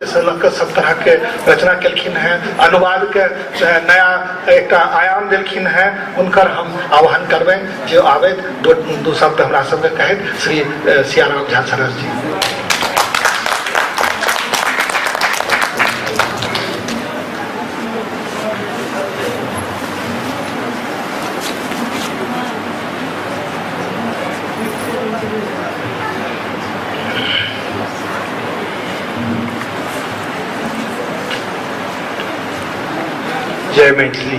सब तरह के रचना केलखिन है, अनुवाद के नया एक आयाम देलखिन है। उनकर हम आह्वान करबे जो आवे दो शब्द हमरा सबके कहत श्री सियाराम झा सरस जी। जय मैथिली।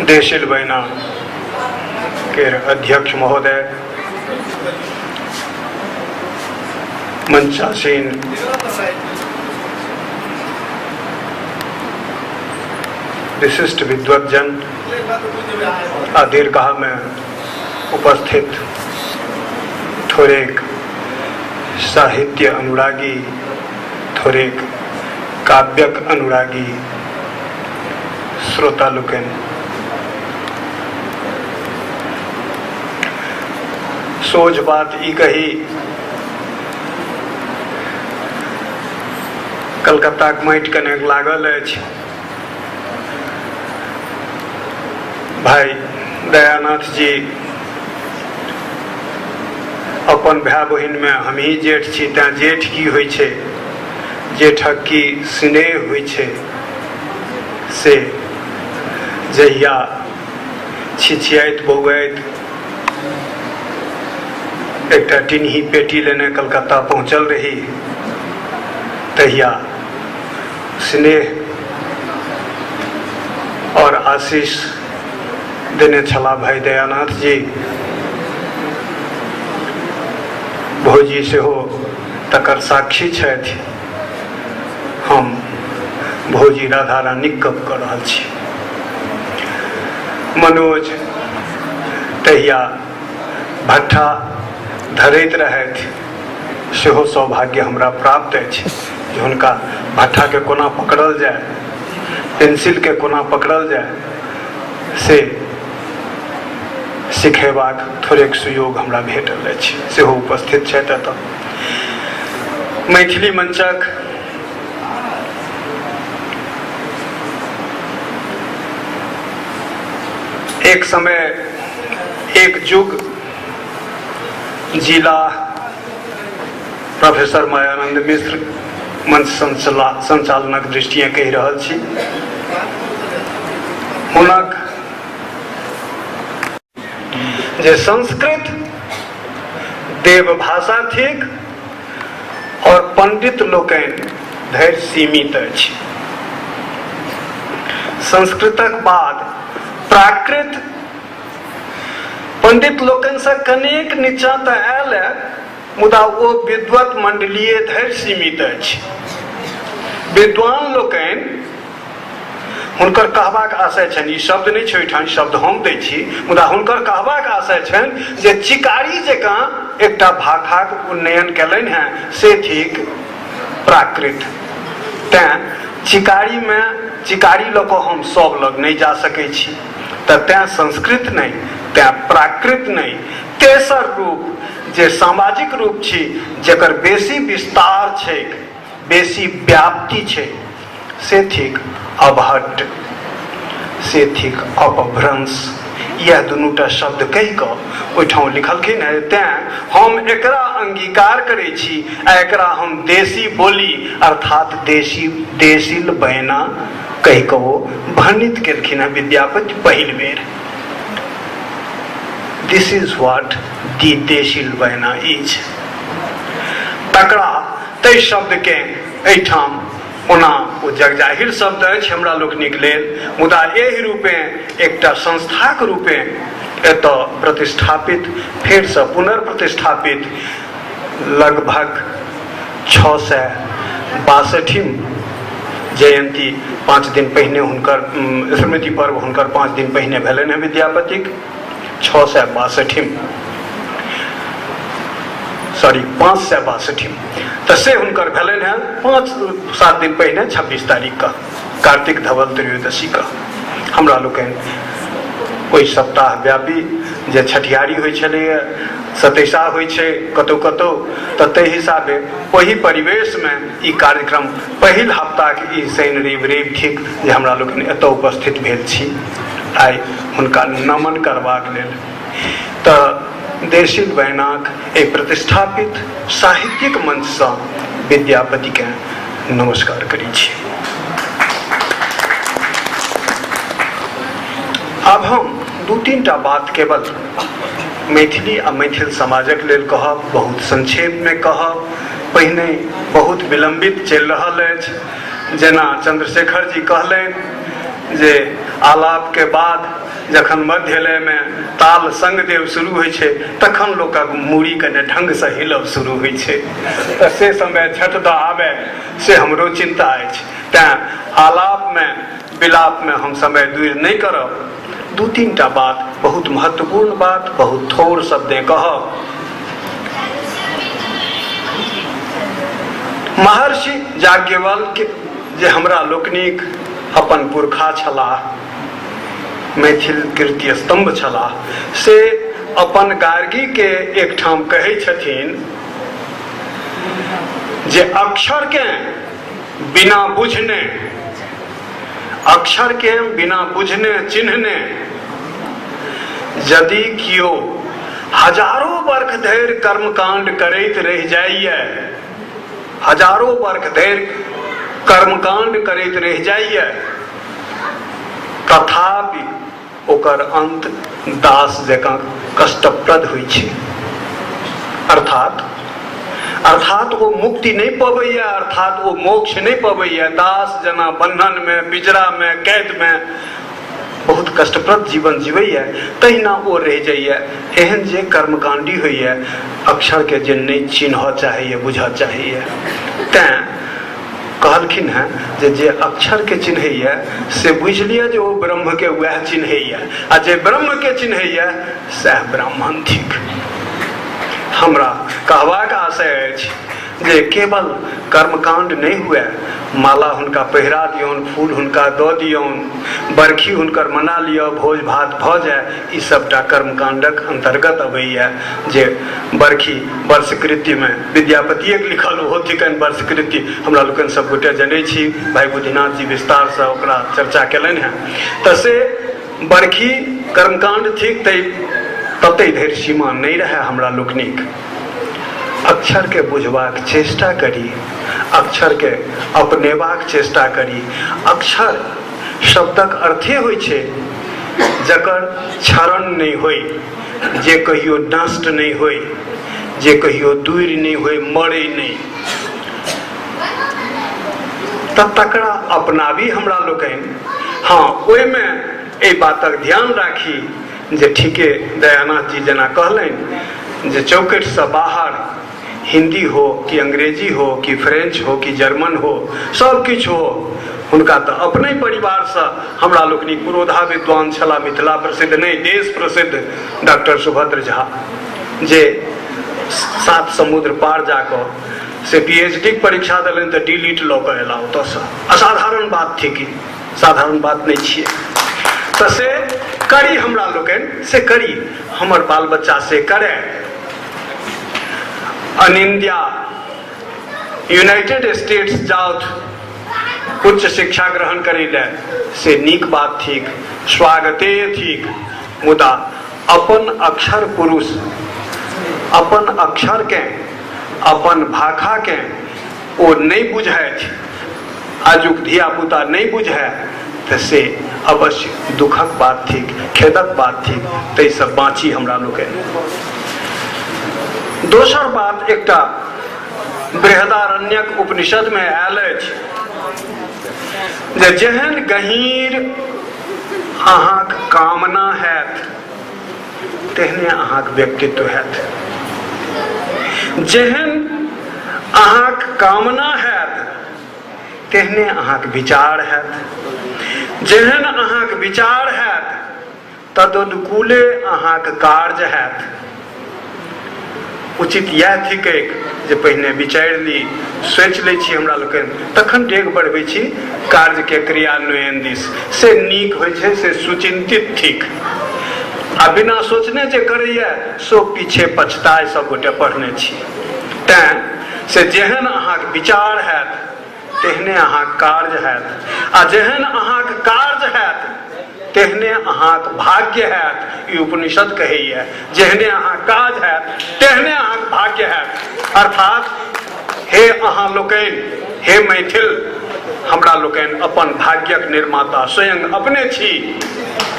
देशिल बैना के अध्यक्ष महोदय, मंचासीन विशिष्ट विद्वज्जन, दीर्घा में उपस्थित थोड़ेक साहित्य अनुरागी, थोड़ेक काव्यक अनुरागी श्रोता लोकन, सोझ बात ई कही कलकत्ता के माटि कने लागल अछि। भाई दयानाथ जी अपन भाई बहिन में हम ही जेठ छी, तें जेठ की होइ छै, जेठक की स्नेह होइ छै से जहिया छिछियाइत बौआइत एकटा टिन्ही पेटी लेने कलकत्ता पहुंचल रही, तहिया स्नेह और आशीष देने छला भाई दयानाथ जी। भौजी सेहो तकर साक्षी छथि। हम भौजी राधा रानी कब कर रहा छी। मनोज तहिया भट्ठा धरैत रहथि, सेहो सौभाग्य हमरा प्राप्त अछि जे हुनका भट्ठा के कोना पकड़ल जाए, पेंसिल के कोना पकड़ल जाए से सिखेबाक थोड़ेक सुयोग हमरा भेटल अछि, सेहो उपस्थित छथि एतऽ। मैथिली मंचक एक समय एक युग जिला प्रोफेसर मायानंद मिश्र मंच संचालनक दृष्टिए कहि रहल छी। हुनक जे संस्कृत देव भाषा थिक और पंडित लोकनि धरि सीमित अछि। संस्कृतक बाद प्राकृत पंडित लोकनि से कनेक नीचा तऽ आयल, मुदा ओ विद्वत मंडलीय धरि सीमित अछि। विद्वान लोकनि हुनकर कहबाक आशय छनि, ई शब्द नहीं छै ओहिठाम, शब्द हम दै छी, मुदा हुनकर कहबाक आशय छनि जे चिकारी जकाँ एकटा भाषाक उन्नयन कयलनि हैं से थिक प्राकृत। तें चिकारी में चिकारी लऽ कऽ हम सब लग नहीं जा सकै छी, तऽ तें संस्कृत नहीं, तें प्राकृत नहीं, तेसर रूप जे सामाजिक रूप छी जकर बेसी विस्तार छै, बेसी व्याप्ति छै, से थिक अभट्ट, से थिक अपभ्रंश। यह दुनूटा शब्द कहि कऽ ओहिठाम लिखलखिन है। तें हम एकरा अंगीकार करै छी आ एकरा हम देशी बोली अर्थात देशील बयना कहि कऽ ओ वर्णित केलखिन है विद्यापति पहिल बेर। दिस इज व्हाट दी देशील बयना इज। तकरा तै शब्द के एहिठाम ओना ओ जगजाहिर शब्द अछि हमरा लोकनिक लेल, मुदा एहि रूपे एकटा संस्थाक रूपे एतऽ प्रतिष्ठापित, फेरसँ पुनर्प्रतिष्ठापित लगभग 662 जयंती 5 दिन पहिने हुनकर स्मृति पर्व हुनकर 5 दिन पहिने भेलनि हैं विद्यापतिक। 562 तऽ से हुनकर भेलनि हैं 5-7 दिन पहिने 26 तारीख का कार्तिक धवल त्रयोदशी का। हमरा लोकनि ओहि सप्ताह व्यापी जे छठियारी होइ छलैए, सतैसा होइ छै कतौ कतौ, तऽ ताहि हिसाबे ओहि परिवेशमे ई कार्यक्रम पहिल हफ्ताके ई शनि रवि थिक जे हमरा लोकनि एतऽ उपस्थित भेल छी आइ हुनका नमन करबाक लेल। तऽ देशील बैनाक एक प्रतिष्ठापित साहित्यिक मंचसँ विद्यापतिके नमस्कार करै छी। अब हम दू तीन टा बात केवल मैथिली आ मैथिल समाजक लेल कहब, बहुत संक्षेपमे कहब। पहिने बहुत विलंबित चलि रहल अछि, जेना चंद्रशेखर जी कहलनि जे आलापके बाद जखन मध्य लयमे ताल संग देव शुरू होइ छै तखन लोकक मूड़ी कने ढंगसँ हिलब शुरू होइ छै, तऽ से समय झट दऽ आबे से हमरो चिंता अछि। तेँ आलापमे विलापमे हम समय दूर नहि करब। दू तीन टा बात, बहुत महत्वपूर्ण बात, बहुत थोड़ शब्दे कहब। महर्षि याज्ञवल्क्य जे हमरा लोकनिक अपन पुरखा छलाह, मैथिल कीर्ति स्तंभ छलाह, से अपन गार्गीके एकठाम कहै छथिन जे अक्षरके बिना बुझने, अक्षरके बिना बुझने चिन्हने यदि कियो हजारों वर्ष धरि कर्मकांड करैत रहि जाइए, हजारों वर्ष धरि कर्मकांड करैत रहि जाइए, तथापि ओकर अंत दास जकाँ कष्टप्रद होइ छै। अर्थात ओ मुक्ति नहीं पबैए, अर्थात ओ मोक्ष नहीं पबैए, दास जना बंधन में, पिंजरा में, कैद में बहुत कष्टप्रद जीवन जीवैए, तहिना ओ रह जाइए। एहन जे कर्मकांडी होइए, अक्षर के जे नहीं चिन्ह चाहिए, बुझ चाहिए। तें कहलखिन हैं जे अक्षर के चिन्हैया से बुझ लिया जे ओ ब्रह्म के वह चिन्हैया, आ जे ब्रह्म के चिन्हैया सह ब्राह्मण थिक। हमरा कहबाक आशय अछि जे केवल कर्मकांड नहीं हुए, माला हुनका पहिरा दियौन, फूल हुनका दऽ दियौन, बरखी हुनकर मना लिअ, भोज भात भऽ जाय, ई सबटा कर्मकांडक अंतर्गत अबैया। जे बरखी वर्षकृतिमे विद्यापतिएक लिखल ओहो थिकनि वर्षकृति, हमरा लोकनि सब गोटे जनै छी, भाई बुद्धिनाथ जी विस्तारसँ ओकरा चर्चा केलनि हैं। तऽ से बरखी कर्मकांड थिक, ततै धरि सीमा नहीं रहे हमरा लोकनिक। अक्षर के बुझबाक चेष्टा करी, अक्षर के अपनेबाक चेष्टा करी। अक्षर शब्दक अर्थे होइ छै जकर क्षरण नहीं होय, जे कहियो नष्ट नहीं होय, जे कहियो दूर नहीं होय, मरे नहीं, तकरा अपनाबी हमरा लोकनि। हाँ, ओहिमे एहि बातक ध्यान राखी जे ठीके दयानाथ जी जेना कहलनि जे चौकटिसँ बाहर हिंदी हो कि अंग्रेजी हो कि फ्रेंच हो कि जर्मन हो, सब किछु हो, हुनका तऽ अपने परिवारसँ हमरा लोकनि पुरोधा विद्वान छला, मिथिला प्रसिद्ध नहीं देश प्रसिद्ध डॉक्टर सुभद्र झा, जे 7 समुद्र पार जाकऽ से पीएचडी के परीक्षा देलनि तऽ डिलीट लऽ कऽ एला ओतऽसँ। असाधारण बात थी कि साधारण बात नहीं छियै। तऽ से करी हमरा लोकनि, से करी, हमर बाल बच्चा से करे। अनिंदिया यूनाइटेड स्टेट्स जाउथ उच्च शिक्षा ग्रहण करै लए, से नीक बात थिक, स्वागते थिक, मुदा अपन अक्षर पुरुष, अपन अक्षर के, अपन भाषा के ओ नहीं बुझैत, आजुक धिया पुता नहीं बुझै, तऽ से अवश्य दुखक बात थिक, खेदक बात थिक। ताहिसँ बाँची हमरा लोकनि। दोसर बात, एकटा बृहदारण्यक उपनिषद में आयल अछि जे जेहन गहींर अहाँक कामना हैत तेहने अहाँक व्यक्तित्व हैत। जेहन अहाँक कामना हैत तेहने अहाँक विचार हैत। जेहन अहाँक विचार हैत तदनुकूले अहाँक कार्य हैत। उचित इएह थिकैक जे पहिने विचारि ली, सोचि लै छी हमरा लोकनि, तखन डेग बढ़बै छी कार्यके क्रियान्वयन दिस। से नीक होइ छै, से सुचिंतित थिक। आ बिना सोचने जे करैए सो पीछे पछताए सब गोटे पढ़ने छी। तैं से जेहन अहाँके विचार हैत तेहने अहाँके कार्य हैत, आ जेहन अहाँके कार्य हैत तेहने अहाँके भाग्य हैत। ई उपनिषद कहैए जेहने अहाँके काज हैत तेहने अहाँके भाग्य हैत। अर्थात हे अहाँ लोकनि, हे मैथिल, हमरा लोकनि अपन भाग्यक निर्माता स्वयं अपने छी,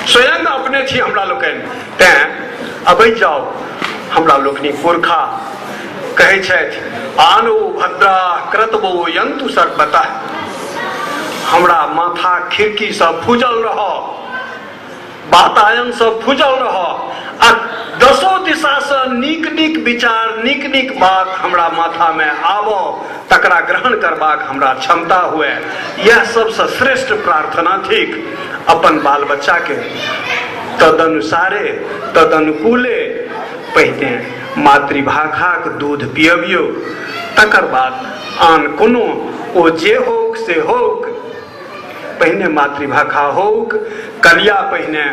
स्वयं अपने छी हमरा लोकनि। तें अबै जाउ, हमरा लोकनि पुरखा कहै छथि आनो भद्रा क्रतवो यन्तु सर्वतः। हमरा माथा खिड़की सब फूजल रहऽ, वातायन सब फूजल रहऽ, आ दसो दिशा से नीक नीक विचार, नीक नीक बात हमरा माथा में आबो, तकरा ग्रहण करबाक हमरा क्षमता हुए। यह सबसे श्रेष्ठ प्रार्थना थिक। अपन बाल बच्चा के तदनुसारे तदनुकूले पहिने मातृभाषाक दूध पियबियौ, तकर बाद आन कोनो ओ जे होक से होक। पहिने मातृभाषा होक, कलिया पहिने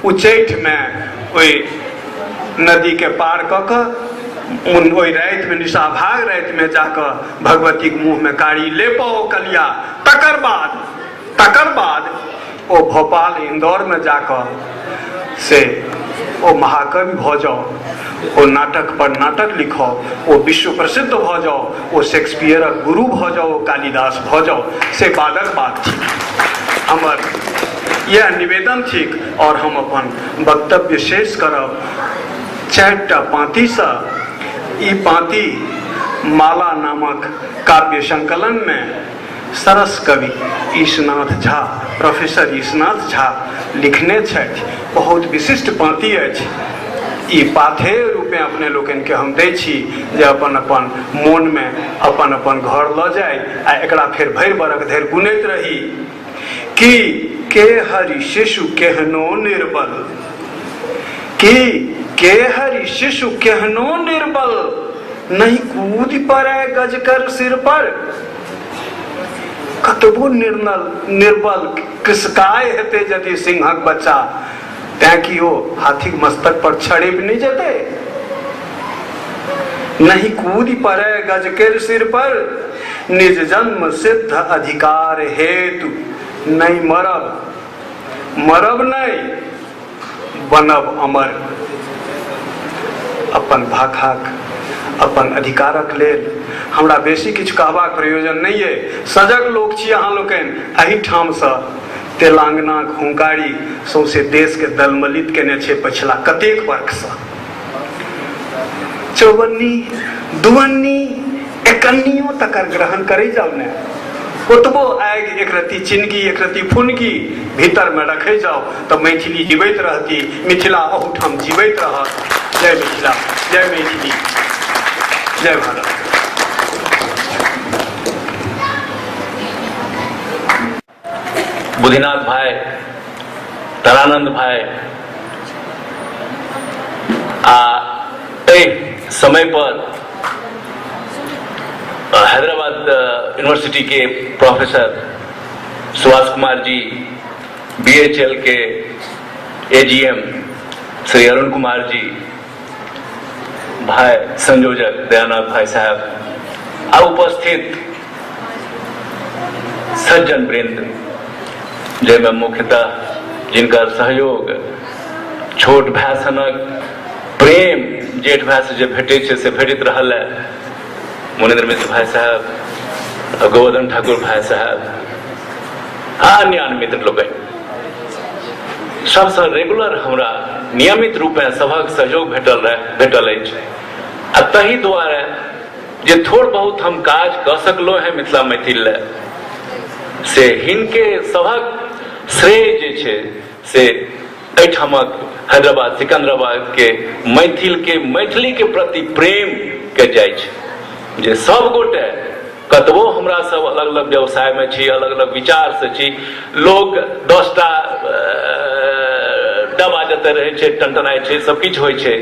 उचैठ में ओइ नदी के पार कऽ कऽ ओहि राति में निशाभाग राति में जाकर भगवती के मुँह में कारी लेपो कलिया। तकर बाद ओ भोपाल इंदौर में जाकर से ओ महाकवि भऽ जाओ, ओ नाटक पर नाटक लिखो, ओ विश्व प्रसिद्ध भऽ जाओ, ओ शेक्सपियरक गुरु भऽ जाओ, कालिदास भऽ जाओ, से बादक बात थी। हमर यह निवेदन थिक और हम अपन वक्तव्य शेष करब 4टा पाँति से। ई पाँति माला नामक काव्य संकलन में सरस कवि ईशनाथ झा, प्रोफेसर ईशनाथ झा लिखने छथि। बहुत विशिष्ट पाँति अछि। ई पाथेय रूपे अपने लोकनि के हम दै छी जे अपन अपन मोन में अपन अपन घर लऽ जाय, आ एकरा फेर भरि बरख धरि गुनैत रही कि के हरि शिशु केहनो निर्बल, कि के हरि शिशु केहनो निर्बल, नहीं कूद पड़े गज कर सिर पर। कतबो निर्बल कृषकाय हेते यदि सिंहक बच्चा, तैं कि ओ हाथीक मस्तक पर छड़ेप नहीं जेते। नहीं कूद पड़े गज कर सिर पर, निज जन्म सिद्ध अधिकार हेतु नहीं मरब नहीं बनब अमर। अपन भाषाक अपन अधिकारक लेल हमरा बेसी किछु कहबाक प्रयोजन नहीं है। सजग लोक छी अहाँ लोकनि। एहिठाम से तेलंगानाक हुंकारी सौंसे देश के दलमलित केने छै पछिला कतेक वर्ष से। चौवन्नी दुवन्नी एकन्नियों तकर ग्रहण करे जाओ ने। ओतबो आगि एक रत्ती चिनगी एक रत्ती फुनगी भीतर में रखे जाओ तो मैथिली जीवैत रहती, मिथिला अहूठाम जीवैत रहत। जय मिथिला, जय मैथिली, जय भारत। बुधिनाथ भाई, तारानंद भाई समय पर हैदराबाद यूनिवर्सिटी के प्रोफेसर सुभाष कुमार जी, BHL के AGM श्री अरुण कुमार जी, भाई संयोजक दयानाथ भाई साहब, और उपस्थित सज्जन वृंद, जैमे मुख्यतः जिनका सहयोग छोट भाई सनक प्रेम जेठ भाई से जे भेटे से भेटैत रहल है। मुनेन्द्र मिश्र भाई साहब, गोवर्धन ठाकुर भाई साहब, अन्य मित्र लोग सबसे रेगुलर हमरा नियमित रूप में सभक सहयोग भेटल अछि। आ तही दुआरे जे थोड़ बहुत हम काज कऽ सकलो हैं मिथिला मैथिल से हिनके सभक श्रेय जे छै से एहिठामक हैदराबाद सिकंदराबाद के मैथिली के प्रति प्रेम के जाइ छै। जे सब गोटे कतबो हमरा सब अलग अलग व्यवसाय में छी, अलग अलग विचार से छी, लोग 10टा डबा जते रहे छै, टनटनाय छै, सब किछु होइ छै,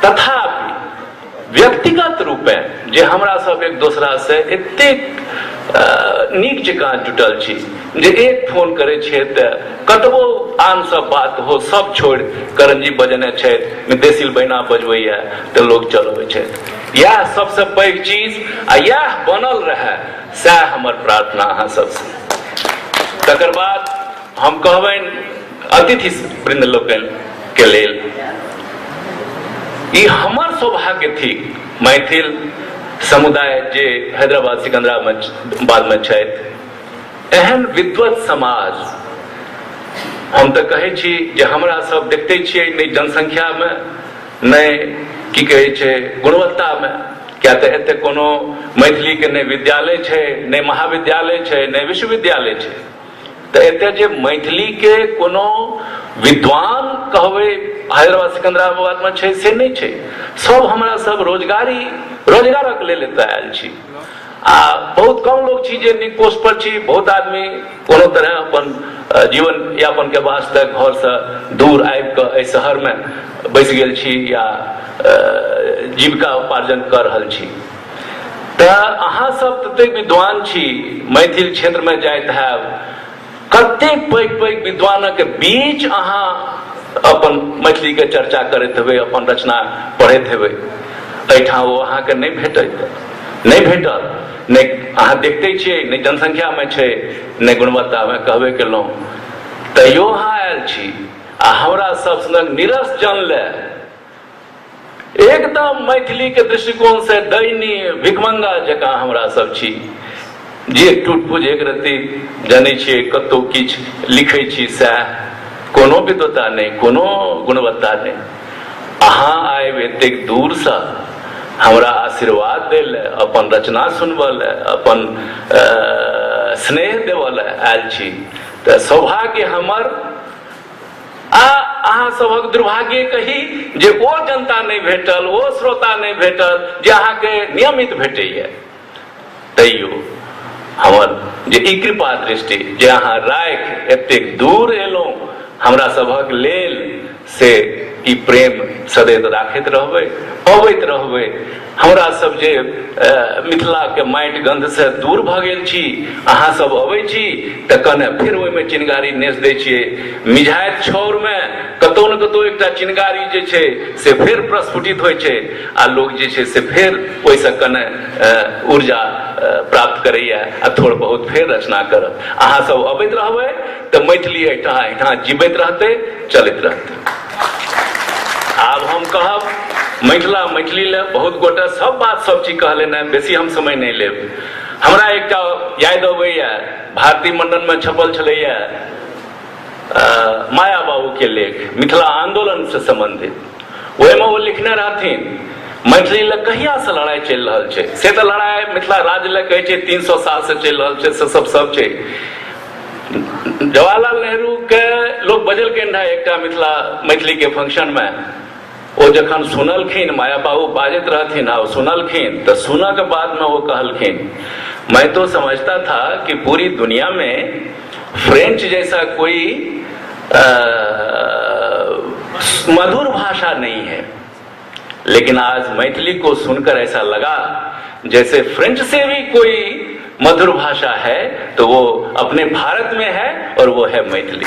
तथापि व्यक्तिगत रूपे जे हमरा सब एक दोसरा से एतेक नीक जकाँ जुटल छी जे एक फोन करे छै तऽ कतबो आन सब बात हो सब छोड़ि करण जी बजने छथि देसिल बहिना बजबैया तऽ लोग चलबै छथि। इएह सबसे पैघ चीज आ इएह बनल रहे, सएह हमर प्रार्थना अहाँ सबसे। तकर बाद हम कहबनि अतिथि वृंद लोकनि के लेल, ई हमर सौभाग्य थिक मैथिल समुदाय जे हैदराबाद सिकंदराबाद में छथि, एहन विद्वत समाज। हम तऽ कहै छी जे हमरा सब देखते छियै नहि जनसंख्या में नहि की कहै छै गुणवत्ता में, क्या तऽ एते कोनो मैथिली के नहि विद्यालय छै, नहि महाविद्यालय छै, नहि विश्वविद्यालय छै। तऽ एते जे मैथिली के कोनो विद्वान कहबै हैदराबाद सिकंदराबाद में छै से नहीं छै। सब हमरा सब रोजगारक लेल एतऽ आयल छी आ बहुत कम लोग छी जे नीक पोस्ट पर छी। बहुत आदमी कोनो तरह अपन जीवन यापन के वास्ते घर से दूर आबि कऽ एहि शहर में बैस गेल छी या जीविका उपार्जन कर रहल छी। तऽ अहाँ सब ततेक विद्वान छी, मैथिल क्षेत्र में जाइत हैब, कतेक पैघ पैघ विद्वानक बीच अहाँ अपन मैथिली के चर्चा करैत हेबै, अपन रचना पढ़ैत हेबै। एहिठाम ओ अहाँके नहीं भेटल, नहीं अहाँ देखते छियै, नहीं जनसंख्या में छै, नहीं गुणवत्ता में। कहबे केलहुँ तैयो अहाँ आयल छी आ हमरा सब संग निरस जन ले एकदम मैथिली के दृष्टिकोण से दयनीय भिखमंगा जकाँ हमरा सब छी जे टूट फूट एक रत्ती जानै छियै कतौ किछु लिखै छी सएह, कोनो विद्वता नहीं, कोनो गुणवत्ता नहीं। अहाँ आयब एतेक दूर से हमरा आशीर्वाद दै ले, अपन रचना सुनबऽ ले, अपन स्नेह देवऽ ले आयल छी। तऽ सौभाग्य हमर आ अहाँ सभक दुर्भाग्य कही जे ओ जनता नहीं भेटल, ओ श्रोता नहीं भेटल जे अहाँके नियमित भेटैया। तैयो हमर जे ई कृपा दृष्टि जे अहाँ राखि एतेक दूर एलहुँ हमरा सभक लेल, से ई प्रेम सदैव राखैत रहबै, अबैत रहबै। हमरा सब जे मिथिला के माटि गंध से दूर भऽ गेल छी, अहाँ सब अबै छी तऽ कने फिर ओहिमे चिनगारी नेस दै छियै। मिझाइत छौर में कतौ न कतौ एकटा चिनगारी जे छै से फिर प्रस्फुटित होइ छै आ लोग जे छै से फिर ओहिसँ कने ऊर्जा प्राप्त करैया आ थोड़ बहुत फिर रचना करत। अहाँ सब अबैत रहबै तऽ मैथिली एहिठाम जीवैत रहतै, चलैत रहतै। आब हम कहब मैथिली ले बहुत गोटे सब बात सब चीज कहलेन है, बेसी हम समय नहीं लेब। हमरा एकटा याद अबैया भारती मंडन में छपल छलैया माया बाबू के लेख मिथिला आंदोलन से संबंधित। ओहिमे वो लिखने रहथिन मैथिली ले कहिया से लड़ाई चल रहा छै, से तो लड़ाई मिथिला राज्य ले कहै छै 300 साल से चल रहा छै, से सब छै। जवाहरलाल नेहरू के लोग बजलखिन रहे एकटा मैथिली के फंक्शन में, वो जखन सुनलखिन माया बाबू बाजत रहथिन आ सुनलखिन तो सुनने के बाद में वो कहलखिन, मैं तो समझता था कि पूरी दुनिया में फ्रेंच जैसा कोई मधुर भाषा नहीं है, लेकिन आज मैथिली को सुनकर ऐसा लगा जैसे फ्रेंच से भी कोई मधुर भाषा है तो वो अपने भारत में है और वो है मैथिली।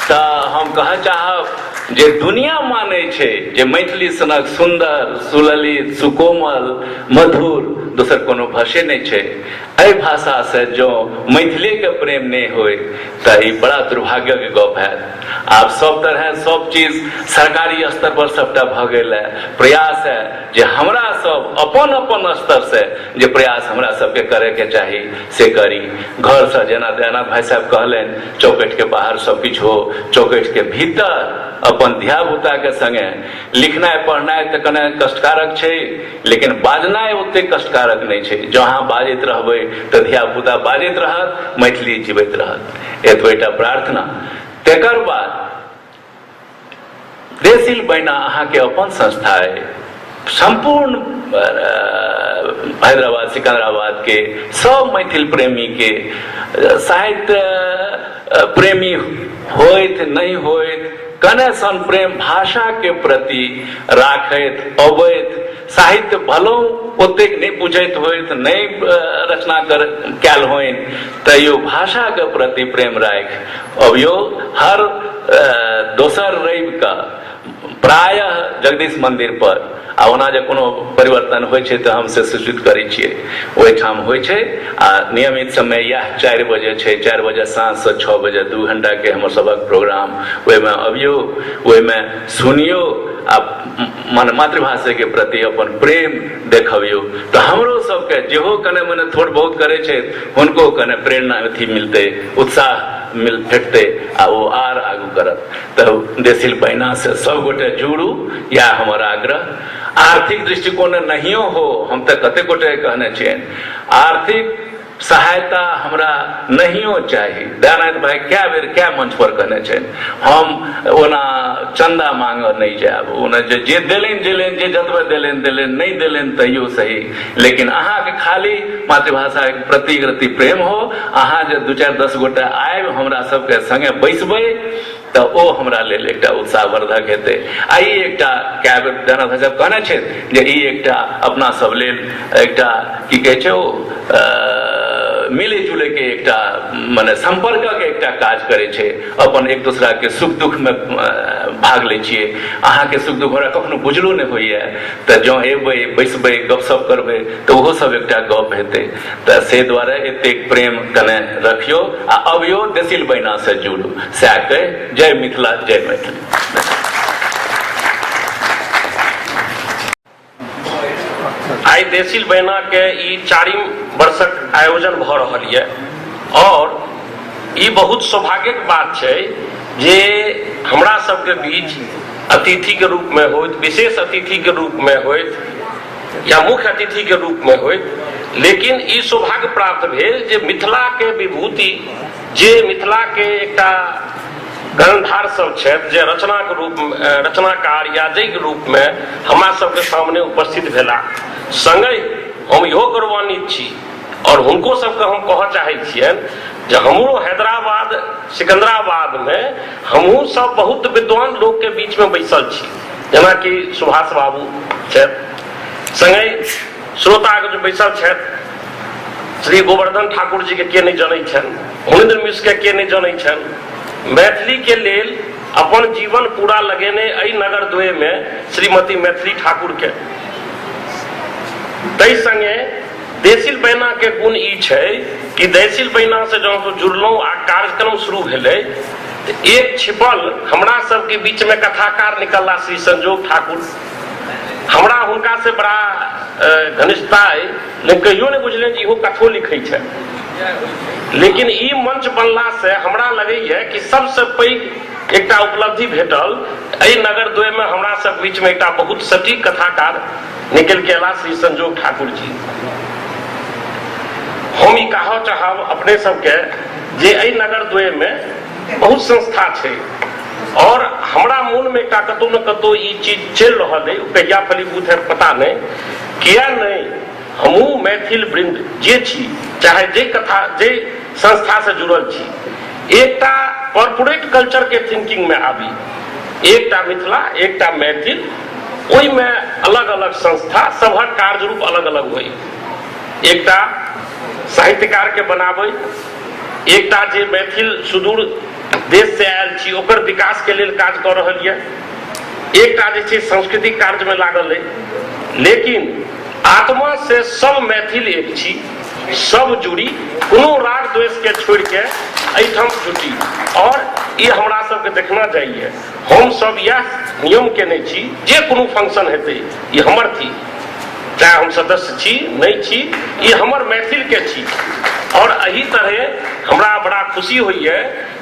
तो हम कह चाहब जे दुनिया माने छे जे मैथिली सनक सुंदर, सुललित, सुकोमल, मधुर दोसर कोनो भाषे नहीं छे। एहि भाषा से जो मैथिली के प्रेम नहीं होए तो ई बड़ा दुर्भाग्य के गप है। आप सब तरह सब चीज सरकारी स्तर पर सबटा भ गेल है। प्रयास है जे हमरा सब अपन अपन स्तर से जे प्रयास हमरा सबके करे के चाही से करी। घर से जेना दयानंद भाई साहब कहलेन चौकट के बाहर सब किछु हो, चौकट के भीतर अपन धिया पुता के संगे लिखनाइ पढ़नाइ तऽ कने कष्टकारक छै, लेकिन बाजनाइ ओते कष्टकारक नहीं छै। जहाँ बाजैत रहबै तऽ धिया पुता बाजैत रहत, मैथिली जीवैत रहत। एतबेटा प्रार्थना। तेकर बाद देसिल बहिना अहाँके अपन संस्था है, संपूर्ण हैदराबाद सिकंदराबाद के सब मैथिल प्रेमी के साहित्य प्रेमी होइत नहीं होइत कने सन प्रेम भाषा के प्रति राखैत अबैत साहित्य भलो ओतेक नहीं बुझैत होइत, नहीं रचना कैल होइन, तैयो भाषा के प्रति प्रेम राखि अबियो हर दोसर रवि का प्रायः जगदीश मंदिर पर आ ओना जे कोनो परिवर्तन होइ छै तऽ हम से सूचित करै छियै, ओहिठाम होइ छै आ नियमित समय यह 4 बजे छै, 4 बजे साँझ से 6 बजे 2 घंटा के हमर सबक प्रोग्राम, ओहिमे अबियो, ओहिमे सुनियो आ मातृभाषा के प्रति अपन प्रेम देखबियो, तो हमरो सबके जेहो कने मने थोड़ बहुत करे छै हुनको कने प्रेरणा अथी मिलते, उत्साह भेटते आ वो आर आगू करत। तो देसिल बहिना से सब गोटे जुड़ू, या हमर आग्रह। आर्थिक दृष्टिकोण नहियो हो, हम तो कते गोटे कहने छियै आर्थिक सहायता हमरा नहियो चाहिए। दयानंद भाई क्या बेर क्या मंच पर कहने छै, हम ओना चंदा मांग नहीं जाब, ओना जे देलेन जे जतबे देलेन नहीं देलेन तैयो सही, लेकिन अहाँ के खाली मातृभाषा के प्रति प्रेम हो, अहाँ जे 2-4-10 गोटे आयब हमरा सबके संगे बैसबै तो ओ हमरा लेल एकटा उत्साहवर्धक हेतै। आई एकटा क्या बेर दयानंद भाई साहब कहने छै जे ई एकटा अपना सब लेल एकटा की कहै छै ओ मिले जुले के एकटा माने संपर्क के एकटा काज करे छै, अपन एक दूसरा के सुख दुख में भाग ले छियै। अहाँ के सुख दुख हमरा कखनो बुझलो नहीं होइए, तो जो एबै बैसबै गपशप करबै तो ओहो सब एकटा गप हेतै। तो से द्वारा एतेक प्रेम कने रखियो आ अबियो देसिल बहिना से जुड़ू, सएह कहि जय मिथिला जय मैथिली। आई देसिल बहिना के ई 4वीं वर्षक आयोजन भ रहल ये, और ई बहुत सौभाग्य के बात छै जे हमरा सबके बीच अतिथि के रूप में होइत, विशेष अतिथि के रूप में होइत या मुख्य अतिथि के रूप में होइत, लेकिन ई सौभाग्य प्राप्त भेल जे मिथिला के विभूति, जे मिथिला के एकटा गणधार सब छथि, जे रचना के रूप रचनाकार या जै के रूप में हमरा सबके सामने उपस्थित भेला। संगे हम इहो गौरवान्वित छी और हुनको सबके हम कहऽ चाहै छियनि जे हमरो हैदराबाद सिकंदराबाद में हमहूँ सब बहुत विद्वान लोग के बीच में बैसल छी, जेना कि सुभाष बाबू छथि, संगे श्रोता के जो बैसल छथि श्री गोवर्धन ठाकुर जी के नहीं जानै छनि, मुनिन्द्र मिश्र के नहीं जानै छनि। मैथिली के लेल अपन जीवन पूरा लगेने एहि नगर द्वय में श्रीमती मैथिली ठाकुर के, तै संगे देसिल बहिना के गुण ई छै कि देसिल बहिना से जब जुड़लहुँ आ कार्यक्रम शुरू भेलै तो एक छिपल हमरा सबके बीच में कथाकार निकलला श्री संजोग ठाकुर। हमरा हुनका से बड़ा घनिष्ठता है, लेकिन कहियो नहीं बुझले कि इहो कथो लिखै छै, लेकिन ई मंच बनला से हमरा लगैए कि सबसे पैघ एकटा उपलब्धि भेटल एहि नगर द्वय में हमरा सब बीच में एकटा बहुत सटीक कथाकार निकल के अला श्री संजोग ठाकुर जी। हम ई कहऽ चाहब अपने सबके जे एहि नगर द्वय में बहुत संस्था छै, और हमरा मन में एकटा कतौ न कतौ ई चीज चलि रहल है, कहिया फलीभूत है पता नहीं, किया नहीं हमहूँ मैथिल वृंद जे छी, चाहे जे कथा जे संस्था से जुड़ल छी, एकटा कॉर्पोरेट कल्चर के थिंकिंग में आबी, एकटा मिथिला एकटा मैथिल, ओहि में अलग अलग संस्था सबहक कार्य रूप अलग अलग होई, एकटा साहित्यकार के बनाबै, एकटा जे मैथिल सुदूर देश से आयल छी ओकर विकास के लेल काज कर रहल ये, एकटा जे छै सांस्कृतिक कार्य में लागल है, लेकिन आत्मा से सब मैथिल एक छी, सब जुड़ी, कोनो राग द्वेष के छोड़ के एहिठाम जुटी, और ये हमरा सबके देखना चाहिए। हम सब यह नियम केने छी जे कोनो फंक्शन हेतै ये हमर थी, चाहे हम सदस्य छी नहीं छी, ये हमर मैथिल के छी, और एही तरह हमरा बड़ा खुशी होइए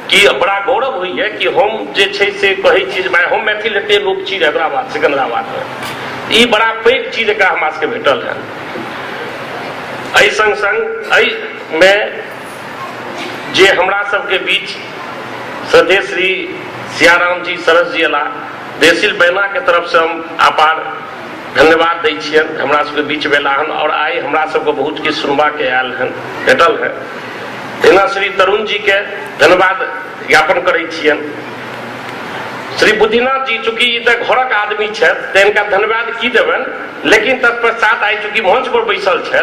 कि बड़ा गौरव होइए कि हम जे छै से कहै छी जे हम मैथिल एते लोग छी हैदराबाद सिकंदराबाद में, ई बड़ा पैघ चीज एकरा हमरा सबके भेटल है। एहि संग संग एहि में जे हमरा सबके बीच श्रद्धेय श्री सियाराम जी सरस जी अला, देसिल बहिना के तरफ से हम आपार धन्यवाद दै छियनि, हमरा सबके बीच भेला हन, और आइ हमरा सबके बहुत किछु सुनबा के आयल हन भेटल है। एना श्री तरुण जी के धन्यवाद ज्ञापन करै छियनि, श्री बुद्धिनाथ जी चूंकि घरक आदमी छथि तऽ इनका धन्यवाद की देबनि, लेकिन तत्पश्चात आइ चूंकि मंच पर बैसल छथि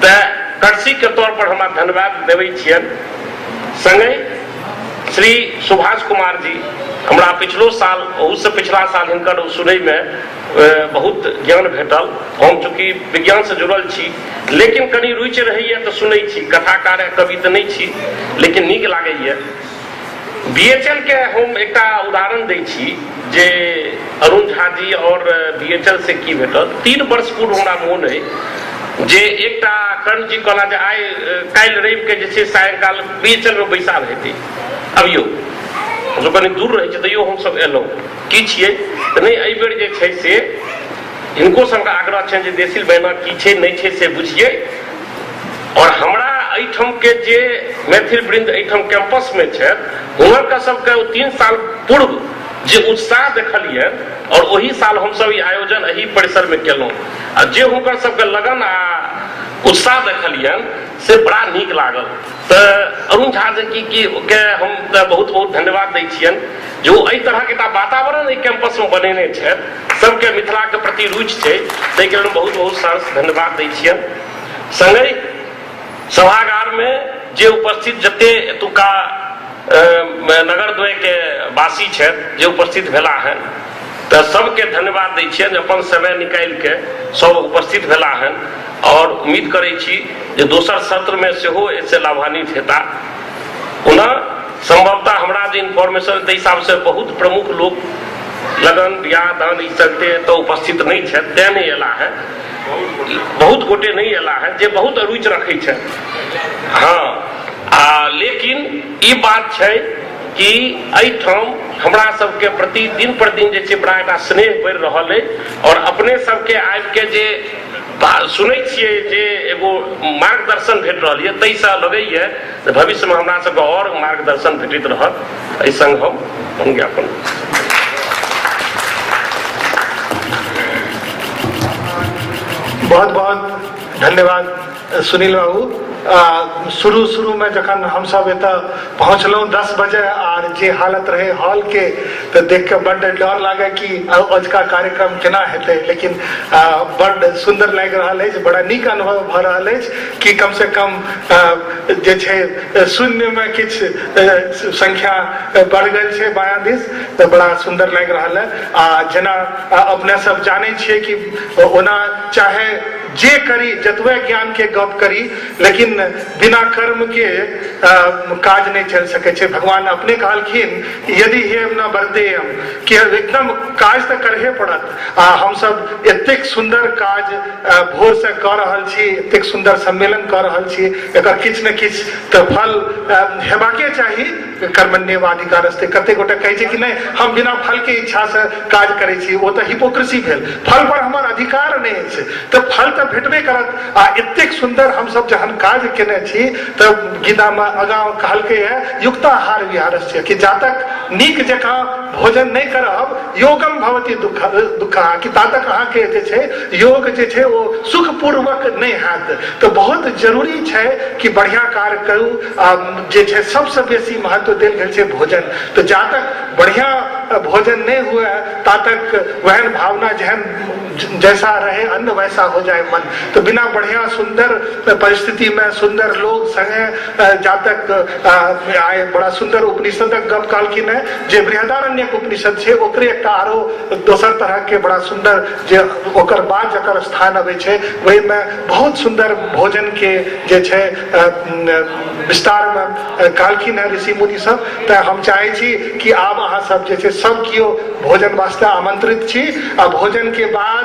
तऽ कर्सी के तौर पर हमरा धन्यवाद देबै छियनि। संगे श्री सुभाष कुमार जी, हमरा पिछलो साल उससे पिछला साल हिनकर सुनय में बहुत ज्ञान भेटल। हम चूंकि विज्ञान से जुड़ल छी, लेकिन कनि रुचि रहैया तऽ सुनै छी, कथाकार कवि तऽ नहीं छी, लेकिन नीक लागैया। बीएचएल के हम एकटा उदाहरण दै छी जे अरुण झा जी और बीएचएल से की भेटल। 3 वर्ष पूर्व हमरा मोन अइ जे एकटा कर्ण जी कहला जे आइ काल्हि रवि के जे छै सायंकाल बीएचएल में बैसार हेतै, अबियौ। जो कनि दूर रहै छै तैयो हमसब एलहुँ। की छियै तऽ नहि, एहि बेर जे छै से हिनको सबके आग्रह छनि जे देसिल बहना की छै नहीं छै से बुझिए। और हमरा एहिठाम के जे मैथिल वृंद एहिठाम कैंपस में छथि, हुनकर सबके 3 साल पूर्व जे उत्साह देखलिए और वही साल हमसब ई आयोजन एही परिसर में केलहुँ, आ जे हुनकर सबके लगन आ उत्साह देखलियन से बड़ा नीक लागल। तऽ अरुण झा जी के हम बहुत बहुत धन्यवाद दै छियनि जो एहि तरह के वातावरण एहि कैंपस में बनेने छथि। सबके मिथिला के प्रति रुचि छै, ताहिके लेल बहुत बहुत सरस धन्यवाद दै छियनि। संगे सभागार में जे उपस्थित जते एतुका नगरद्वय के वासी छथि जे उपस्थित भेला हैं, तऽ सबके धन्यवाद दै छियनि, अपन समय निकालि के सब उपस्थित भेला हैं। और उम्मीद करै छी जे दोसर सत्र में सेहो ऐसे लाभान्वित हेता। पुनः संभवतः हमरा जे इन्फॉर्मेशन ताहि हिसाब से बहुत प्रमुख लोग लगन बियाह दान ई चलते तो उपस्थित नहीं छथि, तैं नहीं एला है। बहुत गोटे नहीं एला है जे बहुत रुचि रखै छै। हाँ, लेकिन ई बात छै कि एहिठाम हमरा सबके प्रति दिन पर दिन जे छै बड़ा एकटा स्नेह बढ़ि रहल अइ, और अपने सबके आबि के जे सुनै छियै जे एगो मार्गदर्शन भेट रहल यऽ, ताहिसँ लगैया जे भविष्य में हमरा सबके और मार्गदर्शन भेटैत रहत। एहि संग हम ज्ञापन। बहुत बहुत धन्यवाद सुनील बाबू। शुरू में जखन हम सब एतऽ पहुँचलहुँ 10 बजे और जे हालत रहे हॉल के, तो देख के बड़ डर लागे कि अजुका कार्यक्रम केना हेतै, लेकिन बड़ सुंदर लागि रहल अछि, बड़ा नीक अनुभव भ रहल अछि कि कम से कम जे छै शून्य में किछु संख्या बढ़ गेल छै बाया दिस, तो बड़ा सुंदर लागि रहल है। आ जेना अपने सब जानै छियै कि ओना चाहे जे करी जतबे ज्ञान के गप करी, लेकिन बिना कर्म के काज नहीं चल सके छे। भगवान अपने कहलखिन यदि हेम न बरदेम, कि एकदम काज तो करहे पड़त। हम सब एतेक सुंदर काज भोर से कर रहल छी, एतेक सुंदर सम्मेलन कर रहल छी, एकर किछ न किछ तो फल हेबाके चाही। कर्मण्येवाधिकारस्ते, कते गोटे कहै छै कि नहीं हम बिना फल के इच्छा से काज करै छी, वो तो हिपोक्रेसी भेल। फल पर हमर अधिकार नहीं छै, तो फल तो भेटबे करत। आ एतेक सुंदर हम सब जहन काज केने छी तऽ गीता में आगां कहलकै है युक्ताहार विहारस्य, कि जा तक नीक जकाँ भोजन नहीं करब योगम भवति दुखा, कि ता तक अहाँ के जे छै योग जे छै वो सुखपूर्वक नहीं हैत। तो बहुत जरूरी छै कि बढ़िया कार्य करू। जे छै सबसे बेसी महत्व देल गेल छै भोजन। तो जा तक बढ़िया भोजन नहीं हुए ता तक वहन भावना जहन जैसा रहे अन्न वैसा हो जाए मन। तो बिना बढ़िया सुंदर परिस्थिति में सुंदर लोग संगे जा तक आए, बड़ा सुंदर उपनिषदक गप कहलखिन है जे बृहदारण्यक उपनिषद छै, ओकरे एकटा आरो दोसर तरह के बड़ा सुंदर जे ओकर बाद जकर स्थान अबै छै, वही में बहुत सुंदर भोजन के जे छै विस्तार में कहलखिन है ऋषि मुनि सब। तो हम चाहे छी कि आब अहाँ सब जे छै सब कियो भोजन वास्ते आमंत्रित छी। आ भोजन के बाद